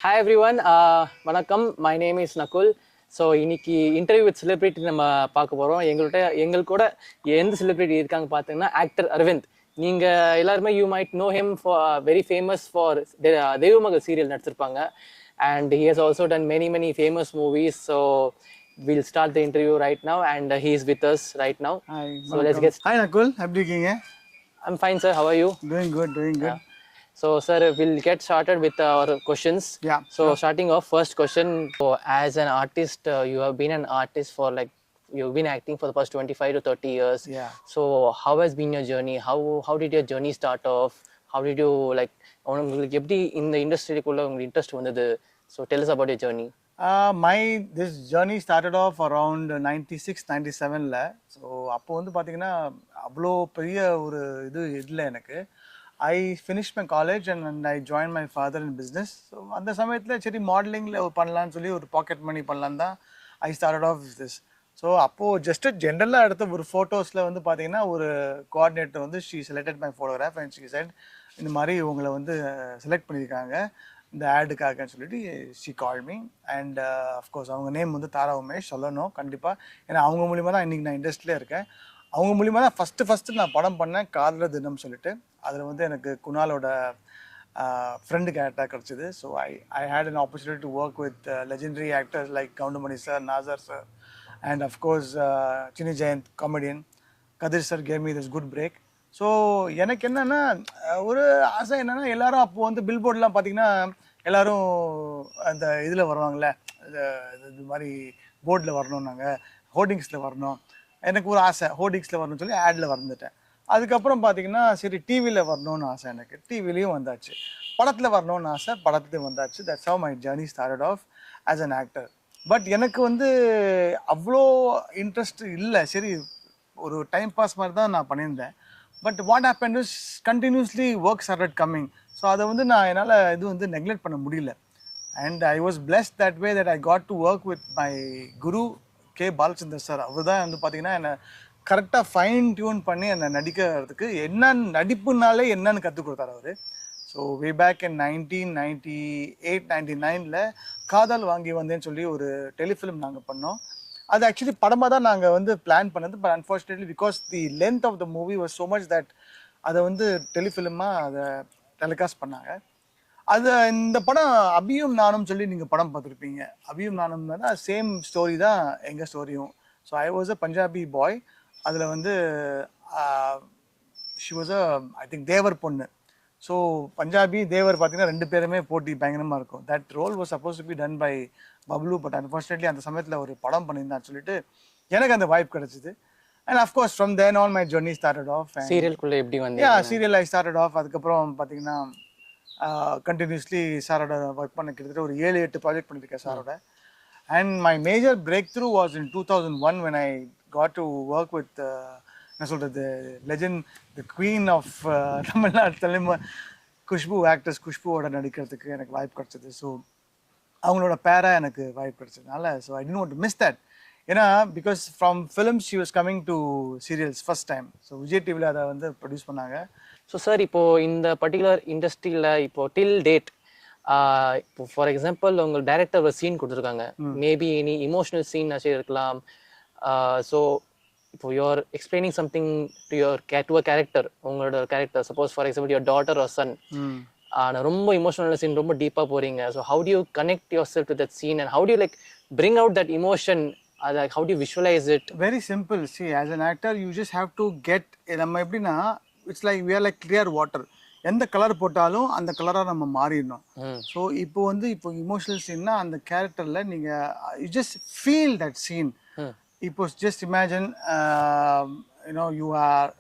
Hi everyone, வணக்கம். My name is Nakul. So இன்னைக்கு interview with celebrity நம்ம பார்க்க போகிறோம். எங்கள் கூட எந்த செலிபிரிட்டி இருக்காங்க பார்த்தீங்கன்னா ஆக்டர் அரவிந்த். நீங்கள் எல்லாருமே you might know him for very famous for Deivamagal serial நடிச்சிருப்பாங்க. And he has also done many famous movies. So we'll start the interview right now and he is with us right now. Hi, So let's get. Hi Nakul, எப்படி இருக்கீங்க? I'm fine, sir. How are you? Doing good. Yeah. So, sir, we'll get started with our questions. Yeah. So, starting off, first question. So, as an artist, you have been an artist for you've been acting for the past 25 to 30 years. Yeah. So, how has been your journey? How did your journey start off? How did you உங்களுக்கு எப்படி இந்த இண்டஸ்ட்ரிக்குள்ள உங்களுக்கு interest வந்தது? So, tell us about your journey. This journey started off around 96, 97ல. So அப்போ வந்து பார்த்தீங்கன்னா அவ்வளோ பெரிய ஒரு இது இல்லை எனக்கு. I finished my college and I joined my father in business. So அந்த சமயத்தில் சரி மாடலிங்கில் பண்ணலான்னு சொல்லி ஒரு பாக்கெட் மணி பண்ணலான்னு தான் I started off with this. So அப்போது ஜஸ்ட்டு ஜென்ரலாக எடுத்த ஒரு ஃபோட்டோஸில் வந்து பார்த்தீங்கன்னா ஒரு கோஆர்டினேட்டர் வந்து she selected my photograph and she said இந்த மாதிரி உங்களை வந்து செலக்ட் பண்ணியிருக்காங்க இந்த ஆடுக்காகன்னு சொல்லிட்டு she call me and of course அவங்க நேம் வந்து தாரா உமேஷ் சொல்லணும் கண்டிப்பாக. ஏன்னா அவங்க மூலிமா தான் இன்றைக்கி நான் இண்டஸ்ட்ரியிலே இருக்கேன். அவங்க மூலிமா தான் ஃபஸ்ட்டு நான் படம் பண்ணேன் காதலர் தினம் சொல்லிட்டு. அதில் வந்து எனக்கு குணாலோட ஃப்ரெண்டு கேரக்டர் கிடச்சிது. So I had an opportunity to work with legendary actors like Goundamani sir, Nassar sir and of course Chinni Jayanth comedian Kathir sir gave me this good break. So எனக்கு என்னென்னா ஒரு ஆசை என்னென்னா எல்லாரும் அப்போது வந்து பில் போர்டெலாம் பார்த்திங்கன்னா எல்லோரும் அந்த இதில் வருவாங்கள்ல இது மாதிரி போர்டில் வரணும், நாங்கள் ஹோர்டிங்ஸில் வரணும். எனக்கு ஒரு ஆசை ஹோர்டிங்ஸில் வரணும்னு சொல்லி ஆடில் வந்துட்டேன். அதுக்கப்புறம் பார்த்திங்கன்னா சரி டிவியில் வரணும்னு ஆசை, எனக்கு டிவிலையும் வந்தாச்சு. படத்தில் வரணும்னு ஆசை, படத்துலையும் வந்தாச்சு. That's how my journey started of as an actor. But எனக்கு வந்து அவ்வளோ இன்ட்ரெஸ்ட் இல்லை. சரி ஒரு டைம் பாஸ் மாதிரி தான் நான் பண்ணியிருந்தேன். But what happen is continuously work started coming. So அதை வந்து நான் என்னால் இது வந்து நெக்லெக்ட் பண்ண முடியல. And I was blessed that way that I got to work with my guru K Balachander sir. அவர் தான் வந்து பார்த்தீங்கன்னா என்னை கரெக்டாக ஃபைன் டியூன் பண்ணி என்னை நடிக்கிறதுக்கு என்னன்னு நடிப்புனாலே என்னன்னு கற்றுக் கொடுத்தார் அவர். ஸோ வே பேக் இன் 1998, 99ல் காதல் வாங்கி வந்தேன்னு சொல்லி ஒரு டெலிஃபிலிம் நாங்கள் பண்ணோம். அது ஆக்சுவலி படமாக தான் நாங்கள் வந்து பிளான் பண்ணது. But unfortunately because the length of the movie was so much that அதை வந்து டெலிஃபிலிமாக அதை டெலிகாஸ்ட் பண்ணாங்க. அது இந்த படம் அபியும் நானும் சொல்லி நீங்கள் படம் பார்த்துருப்பீங்க. அபியும் நானும் தான் சேம் ஸ்டோரி தான் எங்கள் ஸ்டோரியும். So I was a Punjabi boy. அதில் வந்து she was a I think Thevar பொண்ணு. ஸோ பஞ்சாபி தேவர் பார்த்தீங்கன்னா ரெண்டு பேருமே போட்டி பயங்கரமாக இருக்கும். That role was suppose to be done by Bablu. But unfortunately அந்த சமயத்தில் ஒரு படம் பண்ணியிருந்தான்னு சொல்லிட்டு எனக்கு அந்த வாய்ப்பு கிடச்சிது. And of course from then on my journey started off. சீரியல்குள்ளே எப்படி வந்து சீரியல் ஐ ஸ்டார்டட் ஆஃப். அதுக்கப்புறம் பார்த்தீங்கன்னா கண்டினியூஸ்லி சாரோட ஒர்க் பண்ண கிட்டத்தட்ட ஒரு 7-8 ப்ராஜெக்ட் பண்ணியிருக்கேன் சாரோட. And my major breakthrough was in 2001 when I got to work with என்ன சொல்கிறது legend the queen of Tamil Nadu Khushbu actors குஷ்புவோட நடிக்கிறதுக்கு எனக்கு வாய்ப்பு கிடச்சிது. ஸோ அவங்களோட பேராக எனக்கு வாய்ப்பு கிடச்சதுனால so I didn't want to miss that. ஏன்னா because from films she was coming to serials first time. So Vijay டிவியில் அதை வந்து ப்ரொடியூஸ் பண்ணாங்க. ஸோ சார் இப்போது இந்த பர்டிகுலர் இண்டஸ்ட்ரியில் இப்போது டில் டேட் இப்போ ஃபார் எக்ஸாம்பிள் உங்கள் டைரக்டர் ஒரு சீன் கொடுத்துருக்காங்க, மேபி எனி இமோஷனல் சீன் ஆச்சு இருக்கலாம். ஸோ இப்போ you're explaining something to a character, உங்களோட character suppose for example your daughter or son, ஆனால் ரொம்ப இமோஷனல் சீன் ரொம்ப டீப்பாக போகிறீங்க. So how do you connect yourself to that scene and how do you bring out that emotion? Like how do you visualize it? Very simple. See, as an actor you just have to get நம்ம எப்படின்னா it's like we are like clear water. எந்த colour போட்டாலும் அந்த கலராக நம்ம மாறிடணும். So இப்போ வந்து இப்போ இமோஷனல் சீன்னா அந்த கேரக்டரில் நீங்கள் you just feel that scene. இப்போ just imagine you are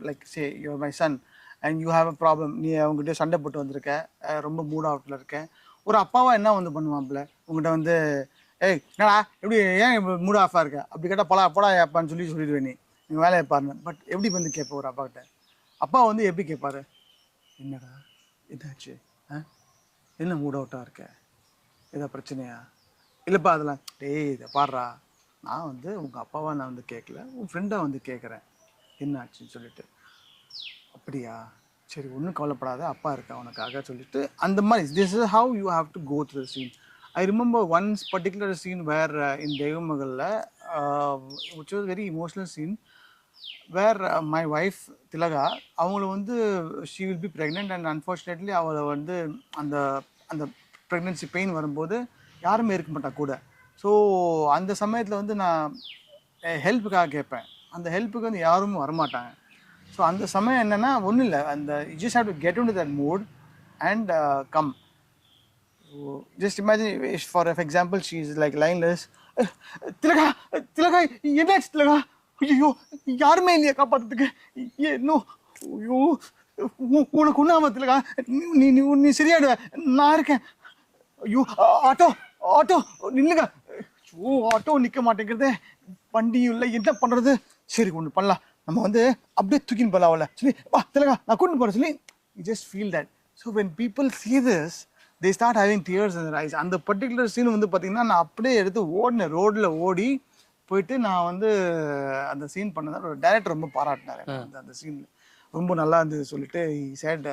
like say you are my son and you have a problem. நீ அவங்ககிட்ட சண்டை போட்டு வந்திருக்க, ரொம்ப மூட் அவுட்டில் இருக்கேன். ஒரு அப்பாவா என்ன வந்து பண்ணுவான்ல உங்கள்கிட்ட வந்து ஏய் என்னடா எப்படி ஏன் மூட் ஆஃபாக இருக்க அப்படி கேட்டால் போடா அப்பான்னு சொல்லிடுவேன் நீங்கள் வேலையை பாருங்க. பட் எப்படி வந்து கேட்பேன் ஒரு அப்பாக்கிட்ட? அப்பா வந்து எப்படி கேட்பாரு, என்னடா என்னாச்சு, என்ன மூட் அவுட்டாக இருக்க, எதா பிரச்சனையா? இல்லைப்பா அதெல்லாம் டேய் இதை பாடுறா, நான் வந்து உங்கள் அப்பாவா நான் வந்து கேட்கல, உன் ஃப்ரெண்டாக வந்து கேட்குறேன் என்னாச்சுன்னு சொல்லிட்டு. அப்படியா சரி ஒன்றும் கவலைப்படாத, அப்பா இருக்கா உனக்காக சொல்லிட்டு அந்த மாதிரி. This is how you have to go through scene. I remember once particular scene where in தெய்வமகளில் which was very emotional scene where my wife Thilaga அவங்கள வந்து she will be pregnant and unfortunately அவளை வந்து அந்த அந்த ப்ரெக்னென்சி பெயின் வரும்போது யாருமே இருக்க மாட்டா கூட. ஸோ அந்த சமயத்தில் வந்து நான் ஹெல்ப்புக்காக கேட்பேன். அந்த ஹெல்ப்புக்கு வந்து யாரும் வரமாட்டாங்க. ஸோ அந்த சமயம் என்னென்னா ஒன்றும் இல்லை, அந்த you just have to get in to that mood and come. Just imagine for example she is like lifeless. Thilaga Thilaga என்னாச்சு திலகா, ஐயோ யாருமே இல்லையா காப்பாற்றுறதுக்கு, இன்னும் ஐயோ உனக்கு ஒன்றாம திலகா, நீ நீ நீ சரியாடுவ, நான் இருக்கேன். ஐயோ ஆட்டோ ஆட்டோ நில்லுங்க, ஐயோ ஆட்டோ நிற்க மாட்டேங்கிறதே, வண்டியும் இல்லை, என்ன பண்ணுறது, சரி ஒன்று பண்ணலாம், நம்ம வந்து அப்படியே தூக்கின்னு போகலாம் அவளை சொல்லி, வா திலகா நான் கூட்டின்னு போகிறேன் சொல்லி. You just feel that. So when people see this they start having tears in their eyes. அந்த பர்டிகுலர் சீன் வந்து பார்த்தீங்கன்னா நான் அப்படியே எடுத்து ஓடினேன், ரோடில் ஓடி போயிட்டு நான் வந்து அந்த சீன் பண்ணதான் ஒரு டைரக்டர் ரொம்ப பாராட்டினார் அந்த சீன் ரொம்ப நல்லா இருந்தது சொல்லிட்டு சேட்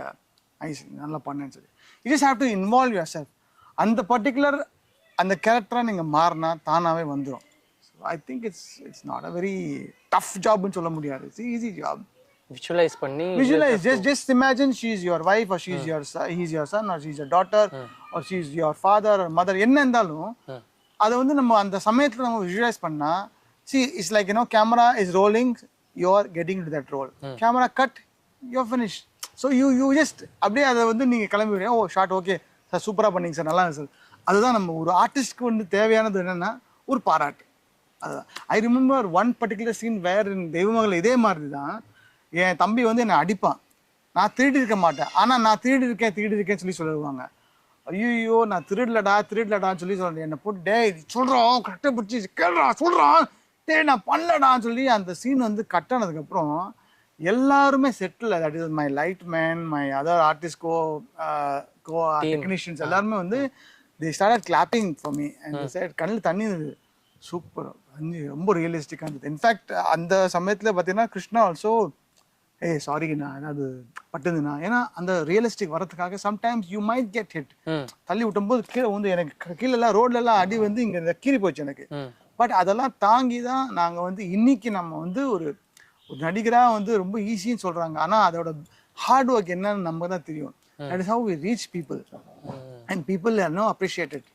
ஐஸ் நல்லா பண்ணேன்னு சொல்லி. You just have to involve yourself. அந்த பர்டிகுலர் அந்த கேரக்டராக நீங்கள் மாறினா தானாகவே வந்துடும். So I think it's not a very tough ஜாப்னு சொல்ல முடியாது, இட்ஸ் ஈஸி ஜாப். விஷுவலைஸ் பண்ணி visualize, just imagine she is your wife or she is your son, he is your son or she is your daughter or she is your father or mother, என்ன இருந்தாலும் அதை வந்து நம்ம அந்த சமயத்தில் நம்ம visualise பண்ணா, see it's like you know camera is rolling, you are getting into that role, camera cut, you are finished. So you just அப்படியே அதை வந்து நீங்கள் கிளம்பி விடுங்க, ஓ ஷார்ட் ஓகே சார் சூப்பராக பண்ணீங்க சார் நல்லா சார். அதுதான் நம்ம ஒரு ஆர்டிஸ்ட்க்கு வந்து தேவையானது என்னென்னா ஒரு பாராட்டு. அதுதான். I remember one particular scene where in Deivamagal இதே மாதிரி தான். என் தம்பி வந்து என்னை அடிப்பான், நான் திருடி இருக்க மாட்டேன், ஆனால் நான் திருடி இருக்கேன்னு சொல்லி சொல்லுவாங்க. ஐயோ நான் திருடலடான்னு சொல்லி சொல்கிறேன், என்னை போட்டு டே சொல்கிறோம் கரெக்டாக பிடிச்சி கேள்றா சொல்கிறான் டே நான் பண்ணலடான்னு சொல்லி அந்த சீன் வந்து கட் ஆனதுக்கப்புறம் எல்லாருமே settle, that is my light man, my other artist co technicians எல்லாருமே வந்து they started clapping for me and they said கண்ணில் தண்ணி இருந்தது, சூப்பர் ரொம்ப ரியலிஸ்டிக்காக இருந்தது. இன்ஃபேக்ட் அந்த சமயத்தில் பார்த்தீங்கன்னா கிருஷ்ணா ஆல்சோ சாரிண்ணா ஏதாவது பட்டுதுண்ணா, ஏன்னா அந்த ரியலிஸ்டிக் வரதுக்காக sometimes you might get hit, தள்ளி விட்டும்போது கீழே வந்து எனக்கு கீழெல்லாம் ரோட்லலாம் அடி வந்து இங்கே கீறி போச்சு எனக்கு. பட் அதெல்லாம் தாங்கி தான் நாங்கள் வந்து இன்னைக்கு நம்ம வந்து ஒரு நடிகராக வந்து ரொம்ப ஈஸின்னு சொல்கிறாங்க, ஆனால் அதோட ஹார்ட் ஒர்க் என்னன்னு நம்ம தான் தெரியும். That is how we reach people and people are no appreciated.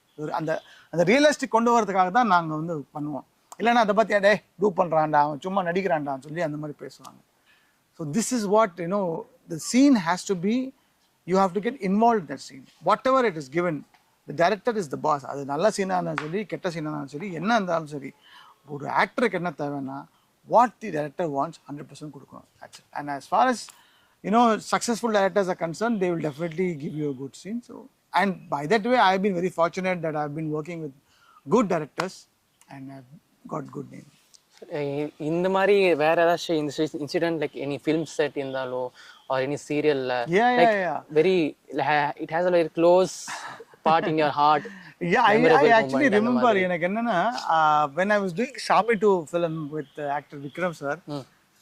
அந்த அந்த ரியலிஸ்டிக் கொண்டு வரதுக்காக தான் நாங்கள் வந்து பண்ணுவோம். இல்லைன்னா அதை பற்றி டே டூ பண்ணுறான்டா அவன் சும்மா நடிக்கிறான்டான்னு சொல்லி அந்த மாதிரி பேசுவாங்க. So this is what, you know, the scene has to be, you have to get involved in that scene. Whatever it is given, the director is the boss. அது நல்ல சீனாக இருந்தாலும் சரி கெட்ட சீனாக இருந்தாலும் சரி என்ன இருந்தாலும் சரி, ஒரு ஆக்டருக்கு என்ன தேவைன்னா what the director wants 100% கொடுக்கணும். And as far as, you know, successful directors are concerned, they will definitely give you a good scene. So, and by that way, I have been very fortunate that I have been working with good directors and I have got good name. இந்த மாதிரி வேற ஏதாச்சும் incident like any film set இருந்தாலோ or any சீரியல்ல very it has a very close part in your heart? I actually remember எனக்கு என்னன்னா when I was doing Shami 2 film with actor Vikram sir,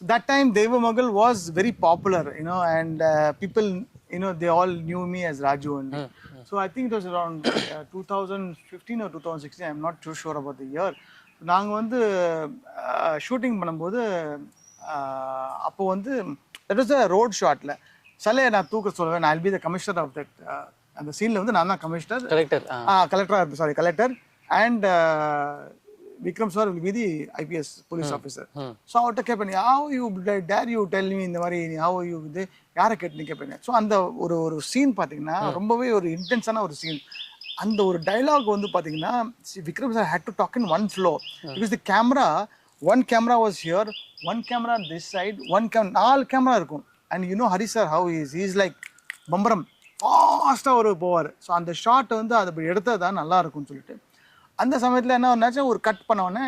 that time Devamagal was very popular, you know, and people, you know, they all knew me as Raju only. So I think it was around 2015 or 2016, I'm not too sure about the year. நாங்கள் வந்து shooting பண்ணும்போது அப்போ வந்து that was a road ஷாட்டில் சிலையை நான் தூக்க சொல்லுவேன், நான் be the commissioner of that. அந்த சீனில் வந்து நான் தான் commissioner, collector and Vikram sir will be the IPS police officer. So அவர்கிட்ட கேட்பேன், how you dare you tell me இந்த மாதிரி ஹவ் யூ இது யாரை கேட்டுன்னு கேட்பேன். ஸோ அந்த ஒரு சீன் பார்த்தீங்கன்னா ரொம்பவே ஒரு இன்டென்ஸான ஒரு சீன். அந்த ஒரு டைலாக் வந்து பார்த்தீங்கன்னா Vikram sir had to talk in one flow because the camera, one camera was here, one camera this side, நாலு கேமரா இருக்கும். And you know Hari sir how is like பம்பரம் ஃபாஸ்ட்டாக ஒரு போவார். ஸோ அந்த ஷாட் வந்து அது எடுத்தது தான் நல்லா இருக்கும்னு சொல்லிட்டு அந்த சமயத்தில் என்ன ஒன்றாச்சும் ஒரு கட் பண்ணோடனே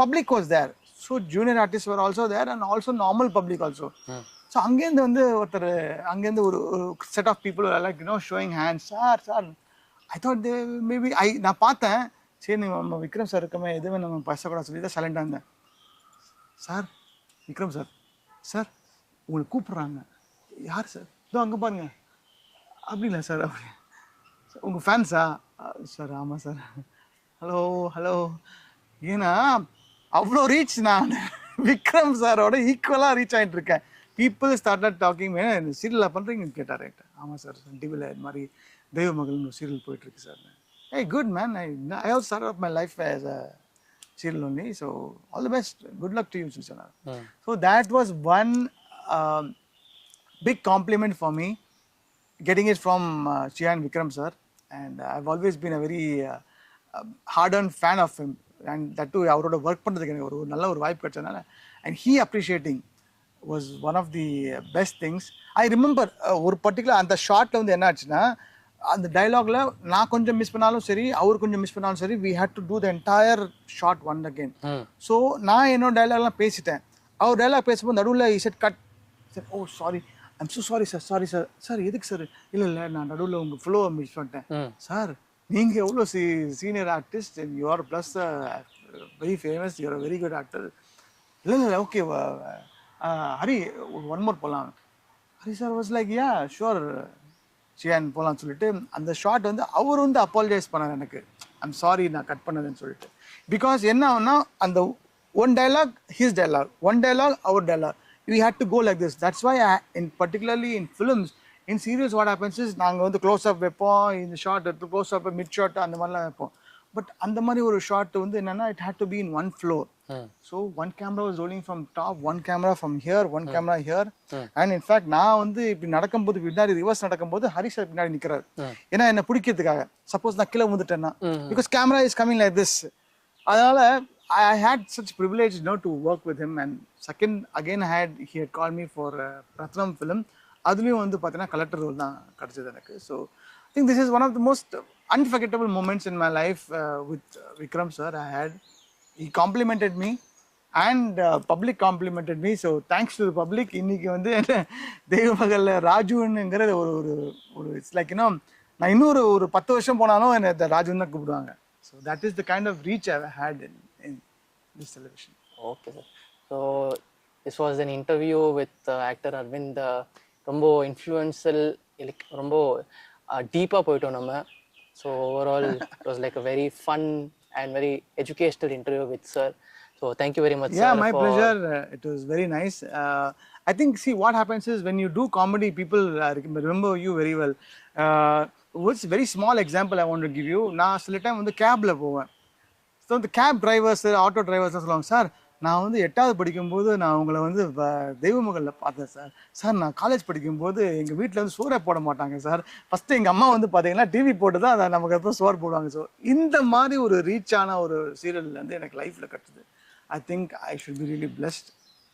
public was there. So junior artist were also there and also normal public also. So அங்கேருந்து வந்து ஒருத்தர் அங்கேருந்து ஒரு set of people like you know showing hands, sir I thought they maybe நான் பார்த்தேன், சரி நம்ம விக்ரம் சார் இருக்கமே எதுவுமே நம்ம பேசக்கூடாது சொல்லி தான் சைலண்டாக இருந்தேன். சார் விக்ரம் சார், சார் உங்களை கூப்பிட்றாங்க, யார் சார்? இதோ அங்கே பாருங்க. அப்படிங்களா சார்? அப்படி உங்கள் ஃபேன்ஸா? சார் ஆமாம் சார். Hello hello. ஏன்னா அவ்வளோ ரீச் நான் விக்ரம் சாரோட ஈக்குவலாக ரீச் ஆகிட்டு இருக்கேன். People started docking. இந்த சீரியலில் பண்ணுறீங்கன்னு கேட்டார் என்கிட்ட. ஆமாம் சார், டிவியில் இது மாதிரி தெய்வ மகள்னு ஒரு சீரியல் போயிட்டுருக்கு sir. Hey, good man. I also started off my life as a serial only. So all the best. Good luck to you, Sushana. So that was one big compliment for me, getting it from Chiyan Vikram sir. And I've always been a very hard-earned fan of him. And that too, அவரோட work பண்ணுறதுக்கு எனக்கு ஒரு நல்ல ஒரு வாய்ப்பு கிடைச்சதுனால, and he appreciating was one of the best things. I remember ஒரு particular அந்த ஷார்ட்டில் வந்து என்ன ஆச்சுன்னா, அந்த டைலாக்ல நான் கொஞ்சம் மிஸ் பண்ணாலும் சரி, அவர் கொஞ்சம் மிஸ் பண்ணாலும் சரி, we had to do the entire shot once again. So நான் என்னோட டைலாக்லாம் பேசிட்டேன். அவர் டைலாக் பேசும்போது நடுவில் he said cut. said oh sorry, I'm so sorry sir, sorry sir. Sir எதுக்கு சார்? இல்லை நான் நடுவில் உங்கள் ஃப்ளோவை மிஸ் பண்ணிட்டேன். சார் நீங்கள் எவ்வளோ senior artist, you are plus very famous, you are very good actor. இல்லை ஓகே ஹரி ஒன் மோர் போகலாம். Hari sir was like yeah sure Chiyaan போகலான்னு சொல்லிட்டு அந்த ஷார்ட் வந்து அவர் வந்து அப்பாலஜைஸ் பண்ணார் எனக்கு, ஐம் சாரி நான் கட் பண்ணதுன்னு சொல்லிட்டு. பிகாஸ் என்ன ஆகுனா அந்த one dialogue his dialogue, one dialogue அவர் dialogue, we had to go like this. That's why in particularly in films, in serious what happens is நாங்கள் வந்து க்ளோஸ் அப் வைப்போம், இந்த ஷார்ட் எடுத்து க்ளோஸ் அப் மிட் ஷார்ட் அந்த மாதிரிலாம் வைப்போம். But அந்த மாதிரி ஒரு ஷார்ட் வந்து என்னன்னா it had to be in one floor. So one camera was rolling from top, one camera from here, one camera here. And in fact நான் வந்து இப்படி நடக்கும்போது பின்னாடி ரிவர்ஸ் நடக்கும்போது ஹரிஷ் சார் பின்னாடி நிற்கிறாரு. ஏன்னா என்னை பிடிக்கிறதுக்காக. சப்போஸ் நான் கீழே வந்துட்டேன்னா, because camera is coming like this. அதனால I had such privilege to work with him. And second again he had called me for Ratnam film. அதுலேயும் வந்து பார்த்தீங்கன்னா கலெக்டர் ரோல் தான் கிடச்சிது எனக்கு. So I think this is one of the most unforgettable moments in my life with Vikram sir. He complimented me and public complimented me. So thanks to the public. இன்னைக்கு வந்து தெய்வ மகள் ராஜுங்கிற ஒரு it's like நான் இன்னொரு ஒரு 10 வருஷம் போனாலும் என்னை ராஜுன்னு தான் கூப்பிடுவாங்க. So that is the kind of reach I had in this television. Okay sir. So this was an interview with actor Aravind. ரொம்ப இன்ஃப்ளூயன்ஷியல், ரொம்ப டீப்பாக போயிட்டோம் நம்ம. So overall it was like a very fun and very educational interview with sir. So thank you very much, yeah, sir. My pleasure. It was very nice. I think, see, what happens is when you do comedy, people remember you very well. What's very small example I want to give you. நான் சில time வந்து கேப்ல போவேன். So இந்த gap drivers, auto drivers சொல்லுவாங்க, sir நான் வந்து 8வது படிக்கும்போது நான் உங்களை வந்து தெய்வ மகளில் பார்த்தேன் சார். சார் நான் காலேஜ் படிக்கும்போது எங்கள் வீட்டில் வந்து சோறே போட மாட்டாங்க சார். ஃபஸ்ட்டு எங்கள் அம்மா வந்து பார்த்தீங்கன்னா டிவி போட்டு தான் அதை நமக்கு அப்புறம் சோறு போடுவாங்க. ஸோ இந்த மாதிரி ஒரு ரீச்சான ஒரு சீரியல் வந்து எனக்கு லைஃப்பில் கட்டுது. ஐ think I should be really blessed.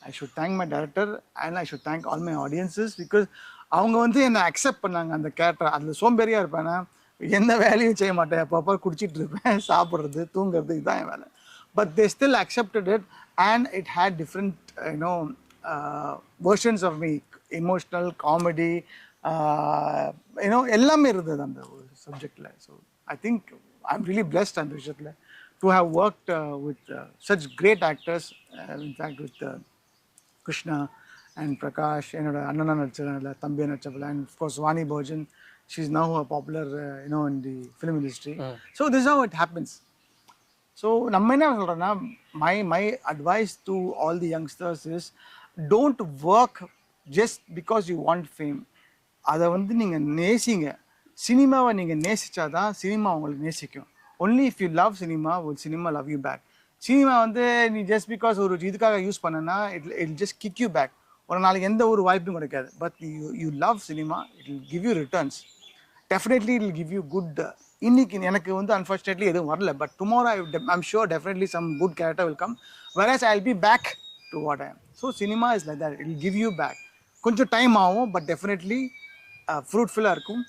I should thank my director and I should thank all my audiences. Because அவங்க வந்து என்னை அக்செப்ட் பண்ணாங்க. அந்த கேரக்டர் அதில் சோம்பேறியாக இருப்பேன்னா எந்த வேலையும் செய்ய மாட்டேன், அப்பப்போ குடிச்சிட்டு இருப்பேன், சாப்பிட்றது தூங்குறது, இதுதான் என் வேலை. But they still accepted it, and it had different versions of me, emotional, comedy, எல்லாமே இருந்தது அந்த ஒரு சப்ஜெக்டில். So I think I am really blessed அந்த விஷயத்தில் to have worked with such great actors. In fact with Krishna and Prakash, என்னோட அண்ணனா நடிச்ச தம்பியை நடிச்சப்பல, and of course Vani Bhojan, she's now a popular in the film industry. So this is how it happens. So நம்ம என்ன சொல்கிறோன்னா, my advice to all the youngsters is don't work just because you want fame. அதை வந்து நீங்கள் நேசிங்க. சினிமாவை நீங்கள் நேசித்தா தான் cinema உங்களுக்கு நேசிக்கும். Only if you love cinema will cinema love you back. Cinema வந்து நீ ஜஸ்ட் பிகாஸ் ஒரு இதுக்காக யூஸ் பண்ணனா it just kick you back. ஒரு நாளைக்கு எந்த ஒரு வாய்ப்பும் கிடைக்காது. But you love cinema, it will give you returns. Definitely it will give you good. இன்னைக்கு எனக்கு வந்து அன்ஃபார்ச்சுனேட்லி எதுவும் வரல, but tomorrow I'm sure definitely some good character will come, whereas I'll be back to what I am. So cinema is like that, it will give you back. கொஞ்சம் time ஆகும், but definitely ஃப்ரூட்ஃபுல்லாக இருக்கும்.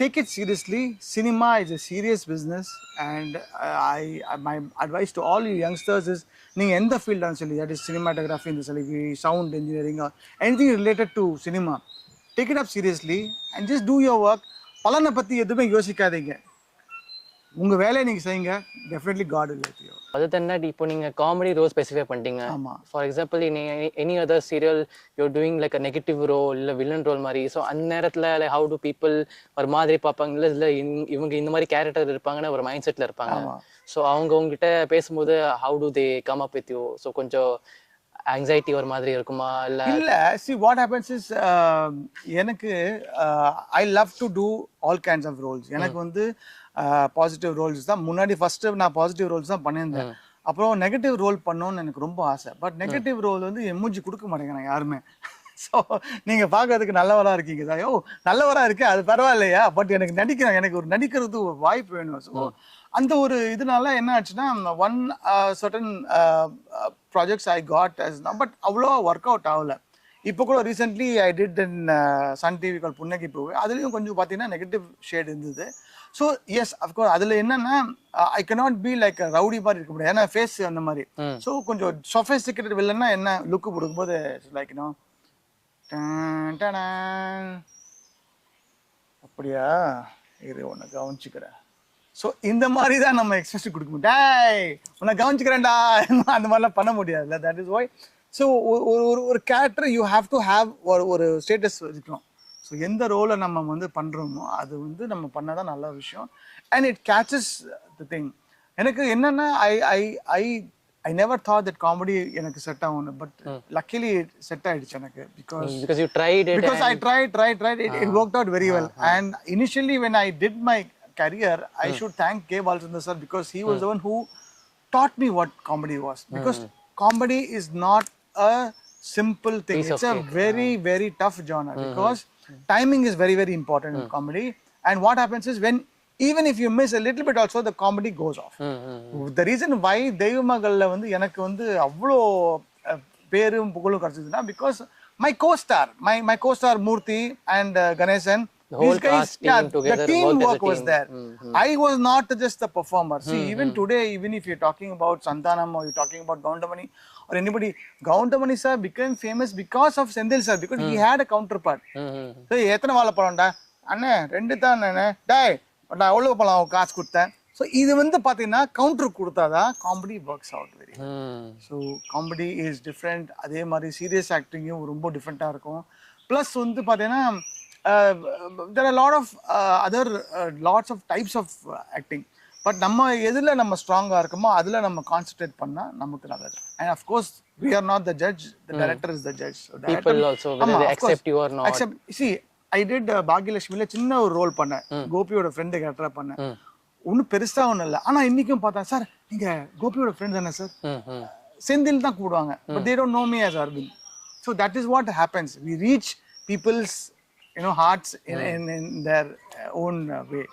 Take it seriously. Cinema is a serious business, and my advice to all you youngsters is, நீங்கள் எந்த ஃபீல்டாக சொல்லி, that is cinematography, இந்த சொல்லி sound engineering or anything related to cinema, take it up seriously and just do your work. பலனை பற்றி எதுவுமே யோசிக்காதீங்க. உங்கள் வேலையை நீங்கள் செய்யுங்க, definitely God will help you. Other than that இப்போ நீங்க காமெடி ரோல் ஸ்பெசிஃபை பண்ணிட்டீங்க. ஆமாம். For example any other serial you doing like a negative role இல்லை வில்லன் ரோல் மாதிரி, ஸோ அந்த நேரத்தில் லைக் ஹவு டு பீப்புள் ஒரு மாதிரி பார்ப்பாங்க, இல்லை இவங்க இந்த மாதிரி கேரக்டர் இருப்பாங்கன்னு ஒரு மைண்ட் செட்டில் இருப்பாங்க. ஸோ அவங்க உங்ககிட்ட பேசும்போது how to they come up with you? So கொஞ்சம் ஆங்ஸைட்டி ஒரு மாதிரி இருக்குமா இல்லை see what happens is எனக்கு I love to do all kinds of roles. எனக்கு வந்து பாசிட்டிவ் ரோல்ஸ் தான் முன்னாடி ஃபர்ஸ்ட் நான் பாசிட்டிவ் ரோல்ஸ் தான் பண்ணியிருந்தேன். அப்புறம் நெகட்டிவ் ரோல் பண்ணணும்னு எனக்கு ரொம்ப ஆசை. பட் நெகட்டிவ் ரோல் வந்து என் மூஞ்சி கொடுக்க மாட்டேங்கிறாங்க யாருமே. ஸோ நீங்கள் பார்க்கறதுக்கு நல்லவராக இருக்கீங்க தான், நல்லவராக இருக்கு அது பரவாயில்லையா, பட் எனக்கு எனக்கு ஒரு நடிக்கிறது ஒரு வாய்ப்பு வேணும். ஸோ அந்த ஒரு இதனால என்ன ஆச்சுன்னா one certain projects I got as now, but அவ்வளோ ஒர்க் அவுட் ஆகலை. இப்போ கூட recently I did in Sun TV call Punnagai Poo, அதுலேயும் கொஞ்சம் பார்த்தீங்கன்னா நெகட்டிவ் ஷேட் இருந்தது. ஸோ எஸ் அஃப்கோர்ஸ் அதில் என்னன்னா I cannot be like rowdy மாதிரி இருக்க முடியாது, ஏன்னா ஃபேஸ் அந்த மாதிரி. ஸோ கொஞ்சம் சொஃபைஸ்டிகேட்டட் வில்லன்னா என்ன லுக்கு கொடுக்கும்போது லைக் அப்படியா இது உன்னை கவனிச்சுக்கிறேன். ஸோ இந்த மாதிரி தான் நம்ம எக்ஸ்பிரஷன் கொடுக்க முடியும். டேய் உன்னை கவனிச்சுக்கிறேன்டா அந்த மாதிரிலாம் பண்ண முடியாதுல்ல. தட் இஸ் ஒய் ஸோ ஒரு character you have to have ஒரு ஸ்டேட்டஸ் இருக்கணும். ஸோ எந்த ரோலை நம்ம வந்து பண்ணுறோமோ அது வந்து நம்ம பண்ணால் தான் நல்ல விஷயம். And it catches the thing. எனக்கு என்னென்னா I never thought that comedy எனக்கு செட் ஆகணும், பட் லக்கிலி செட் ஆயிடுச்சு எனக்கு. because you tried it, because I tried it worked out very well. And initially when I did my career, I should thank K. Balachandran sir, because he was the one who taught me what comedy was. Because comedy is not a simple thing. It's a very very tough genre, because timing is very very important in comedy. And what happens is when even if you miss a little bit also, the comedy goes off. The reason why தெய்வமகள்ல வந்து எனக்கு வந்து அவ்வளோ பேரும் புகழும் கிடைச்சதுன்னா because my co-star Murthy and Ganesan, these guys, the teamwork was there. I was not just the performer. See, even today, even if you're talking about Santanam or you're talking about Gaundamani or anybody, Gaundamani sir became famous because of Sendil sir, because he had a counterpart. So எத்தனை வாழை பழம்டா அண்ணே, ரெண்டு தான் அண்ணே, டேய் நான் எவ்வளோ பழம் காசு கொடுத்தேன். ஸோ இது வந்து பார்த்தீங்கன்னா கவுண்டர் கொடுத்தாதான் comedy works out very. So comedy is different. அதே மாதிரி சீரியஸ் ஆக்டிங்கும் ரொம்ப டிஃப்ரெண்ட்டாக இருக்கும். ப்ளஸ் வந்து பார்த்தீங்கன்னா there are lot of other lots of types of acting. But நம்ம எதில் நம்ம ஸ்ட்ராங்காக இருக்கோமோ அதில் நம்ம கான்சென்ட்ரேட் பண்ணால் நமக்கு நல்லது. And of course we are not the judge, the director is the judge. So people also whether they accept you or not. Accept. See, I did பாக்யலட்சுமியில் சின்ன ஒரு ரோல் பண்ணேன், கோபியோட ஃப்ரெண்டு கேரக்டராக பண்ணேன். ஒன்றும் பெருசாக ஒன்றும் இல்லை. ஆனால் இன்னைக்கும் பார்த்தா சார் நீங்கள் கோபியோட ஃப்ரெண்ட் தானே சார், செந்தில் தான் கூடுவாங்க, but they don't know me as Arvind. So that is what happens. We reach people's hearts in their own way.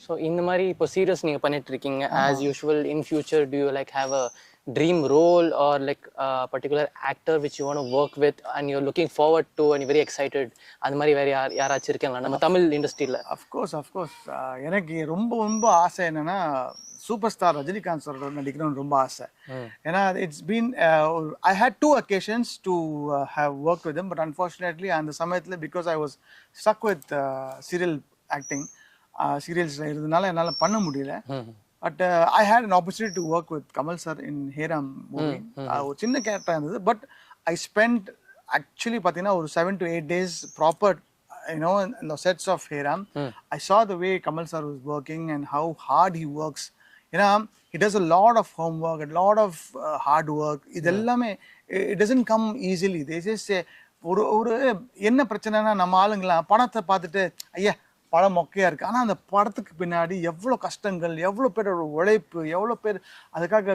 So இந்த மாதிரி இப்போ சீரியஸ் நீங்கள் பண்ணிட்டு இருக்கீங்க. as usual in future do you like have a dream role or like a particular actor which you want to work with and you're looking forward to and you're very excited? அந்த மாதிரி வேற யாராச்சும் இருக்காங்களா நம்ம தமிழ் இண்டஸ்ட்ரியில்? Of course எனக்கு ரொம்ப ரொம்ப ஆசை என்னன்னா சூப்பர் ஸ்டார் ரஜினிகாந்த் சார் நடிக்கணும்னு ரொம்ப ஆசை. ஏன்னா it's been I had 2 occasions to have worked with him, but unfortunately அந்த சமயத்தில் because I was stuck with serial acting, சீரியல்ஸில் இருந்தனால என்னால் பண்ண முடியல. But I had an opportunity to work with Kamal sir in Heram movie. ஒரு சின்ன கேரக்டராக இருந்தது, பட் ஐ ஸ்பெண்ட் ஆக்சுவலி பார்த்தீங்கன்னா ஒரு 7 to 8 days proper in the sets of Heram. I saw the way Kamal sir was working and how hard he works. He does a lot of homework, a lot of hard work. இதெல்லாமே it doesn't come easily. They just say ஒரு என்ன பிரச்சனைனா நம்ம ஆளுங்களாம் பணத்தை பார்த்துட்டு ஐயா படம் மொக்கையா இருக்கு, ஆனால் அந்த படத்துக்கு பின்னாடி எவ்வளோ கஷ்டங்கள், எவ்வளோ பேரோட உழைப்பு, எவ்வளோ பேர் அதுக்காக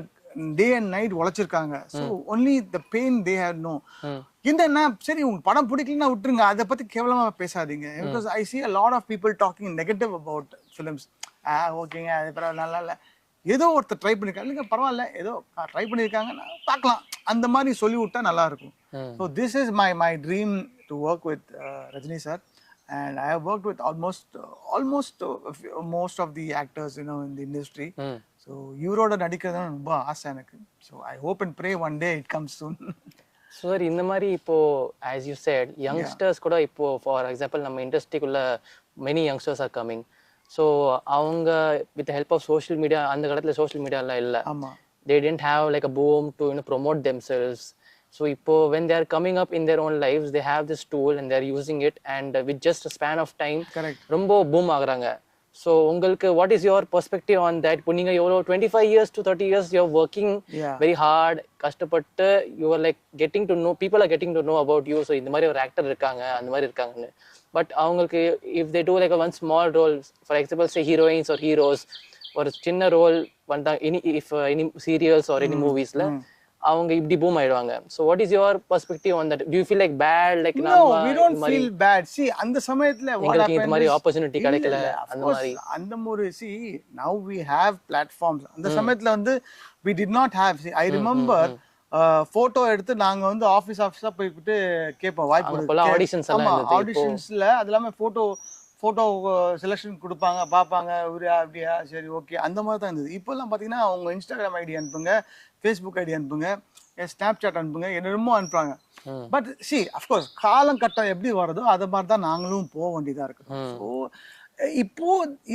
டே அண்ட் நைட் உழைச்சிருக்காங்க. So only the pain they had no. என்னன்னா சரி உங்க படம் பிடிக்கலன்னா விட்டுருங்க, அதை பற்றி கேவலமாக பேசாதீங்க. Because I see a lot of people talking negative about films. ஓகேங்க அது பரவாயில்ல, நல்லா இல்லை, ஏதோ ஒருத்தர் ட்ரை பண்ணியிருக்காங்க, இல்லைங்க பரவாயில்ல ஏதோ ட்ரை பண்ணியிருக்காங்க பார்க்கலாம், அந்த மாதிரி சொல்லி விட்டா நல்லா இருக்கும். So this is my dream to work with Rajini sir. And I have worked with almost most of the actors in the industry. So இவரோட நடிக்கிறது ரொம்ப ஆசை எனக்கு. So I hope and pray one day it comes soon. Sir இந்த மாதிரி இப்போ as you said youngsters கூட இப்போ for example நம்ம இண்டஸ்ட்ரிக்குள்ள many youngsters are coming. So அவங்க with help of social media, அந்த காலத்தில் சோஷியல் மீடியாலாம் இல்லை. ஆமா. They didn't have like a boom to promote themselves. So இப்போ when they are coming up in their own lives, they have this tool and they are using it, and with just a span of time Correct. ரொம்ப boom ஆகுறாங்க. So உங்களுக்கு what is your perspective on that? இப்போ நீங்க எவ்வளோ 25 years to 30 years you're working Yeah. very hard, கஷ்டப்பட்டு you are like getting to know, people are getting to know about you. So இந்த மாதிரி ஒரு ஆக்டர் இருக்காங்க, அந்த மாதிரி இருக்காங்கன்னு. பட் அவங்களுக்கு if they do like a one small role, for example say heroines or heroes, ஒரு சின்ன ரோல் வந்தா எனி சீரியல்ஸ் ஆர் எனி மூவிஸ்ல அவங்க இப்படி பூம் ஆயிடுவாங்க. So what is your perspective on that? Do you feel like bad, like No, we don't feel bad. See, அந்த சமயத்துல what எங்களுக்கு இந்த happened மாதிரி is- ஆப்பர்ச்சுனிட்டி கிடைக்கல இல்ல, அந்த of course, மாதிரி? அந்த ஒரு see, now we have platforms. அந்த சமயத்துல வந்து we did not have. See, I remember photo எடுத்து நாங்க வந்து ஆஃபீஸா போய்கிட்டு கேட்போம் வாய்ப்பு அப்போல்லாம் ஆடிஷன்ஸ் எல்லாம் ஆமா இருந்தது. ஆடிஷன்ஸ்ல அது இல்லாம போட்டோ செலெக்ஷன் கொடுப்பாங்க, பார்ப்பாங்க, இவரா அப்படியா சரி ஓகே அந்த மாதிரி தான் இருந்தது. இப்போல்லாம் பார்த்தீங்கன்னா அவங்க இன்ஸ்டாகிராம் ஐடி அனுப்புங்க, ஃபேஸ்புக் ஐடி அனுப்புங்க, ஸ்னாப் சாட் அனுப்புங்க, என்னென்னமோ அனுப்புறாங்க. பட் சி அஃப்கோர்ஸ் காலம் கட்டம் எப்படி வருதோ அதை மாதிரி தான் நாங்களும் போக வேண்டியதாக இருக்கு. ஸோ இப்போ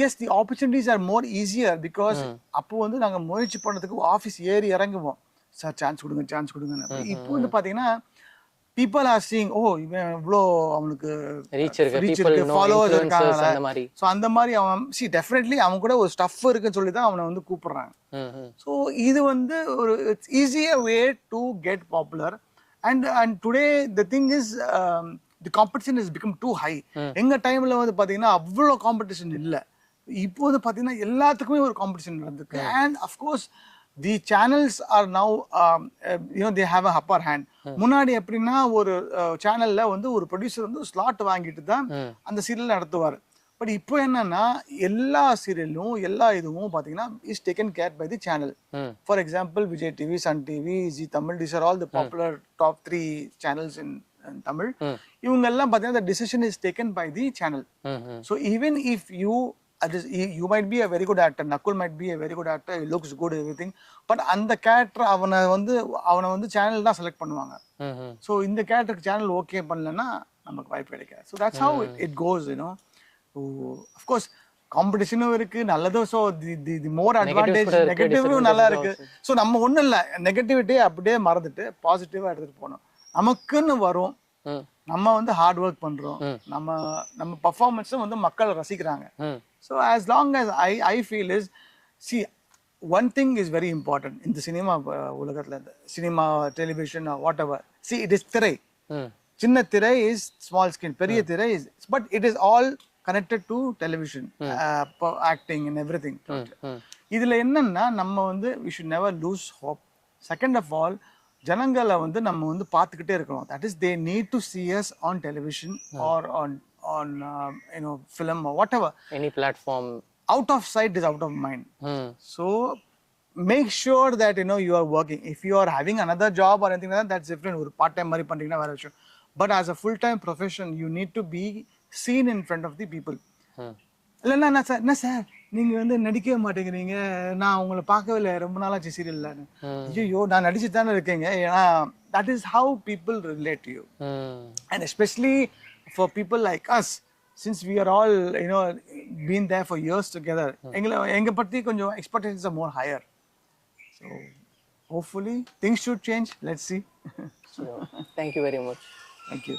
as the opportunities are more easier because அப்போ வந்து நாங்கள் முயற்சி பண்ணதுக்கு ஆஃபீஸ் ஏறி இறங்குவோம், சார் சான்ஸ் கொடுங்க. இப்போ வந்து பார்த்தீங்கன்னா people are seeing, oh இவன் இவ்வளோ அவனுக்கு ரீச் இருக்கு, reach people இருக்கு, know, followers influencers இருக்காங்க. அந்த மாதிரி. ஸோ அந்த மாதிரி அவன் சி டெஃபினெட்லி அவன் கூட ஒரு ஸ்டஃப் இருக்குன்னு சொல்லி தான் அவனை வந்து கூப்பிடுறாங்க. ஸோ இது வந்து ஒரு it's easier way to get popular. And today the thing is the competition is become too high. எங்க டைம்ல வந்து பாத்தீங்கன்னா அவ்வளோ காம்படிஷன் இல்லை. இப்போ வந்து பாத்தீங்கன்னா எல்லாத்துக்குமே ஒரு காம்படிஷன் நடந்திருக்கு. And of course the channels are now they have a upper hand. முன்னாடி எப்படின்னா ஒரு சேனல்ல வந்து ஒரு ப்ரொடியூசர் வந்து ஸ்லாட் வாங்கிட்டு தான் அந்த சீரியல் நடத்துவார். பட் இப்போ என்னன்னா எல்லா சீரியலும் எல்லா இதுவும் பாத்தீங்கன்னா is taken care by the channel. For example Vijay TV, Sun TV, Zee Tamil, these are all the popular top 3 channels in Tamil. இவங்க எல்லாம் பாத்தீங்கன்னா the decision is taken by the channel. So even if you might be a very good actor, Nakul might be a very good actor, he looks good, everything, but அந்த character அவனை வந்து channel தான் select பண்ணுவாங்க. So இந்த கேரக்டருக்கு channel okay பண்ணலன்னா நமக்கு வாய்ப்பு கிடைக்காது. So that's how it goes, of course காம்படிஷனும் இருக்கு, நல்லதும். ஸோ தி மோர் அட்வான்டேஜ் நெகட்டிவும் நல்லா இருக்கு. ஸோ நம்ம ஒன்றும் இல்லை, நெகட்டிவிட்டியை அப்படியே மறந்துட்டு பாசிட்டிவாக எடுத்துகிட்டு போகணும். நமக்குன்னு வரும், நம்ம வந்து ஹார்ட் ஒர்க் பண்றோம், நம்ம பர்ஃபார்மன்ஸும் வந்து மக்கள் ரசிக்கிறாங்க. So as long as I feel is, see, one thing is very important in the cinema உலகத்துல, cinema, television or whatever. See, it is திரை. சின்ன திரை is small screen, பெரிய திரை is, but it is all connected to television, acting and everything. இதுல என்னன்னா நம்ம வந்து we should never lose hope. Second of all, ஜனங்களை வந்து நம்ம வந்து பார்த்துக்கிட்டே இருக்கணும். That is, they need to see us on television or on film or whatever. Any platform. Out of sight is out of mind. So make sure that you are working. If you are having another job or anything like that, that's different. ஒரு part time மாதிரி பண்றீங்கன்னா வேற விஷயம். But as a full time profession, you need to be seen in front of the people. இல்லைன்னா என்ன sir நீங்க வந்து நடிக்கவே மாட்டேங்கிறீங்க, நான் உங்களை பார்க்கவே இல்லை ரொம்ப நாளாச்சு சீரியல்ல. ஐயோ நான் நடிச்சு தானே இருக்கீங்க. ஏன்னா that is how people relate to you. And especially for people like us, since we are all been there for years together, எங்க பத்தி கொஞ்சம் expectations are more higher. So hopefully things should change. Let's see. Thank you very much. Thank you.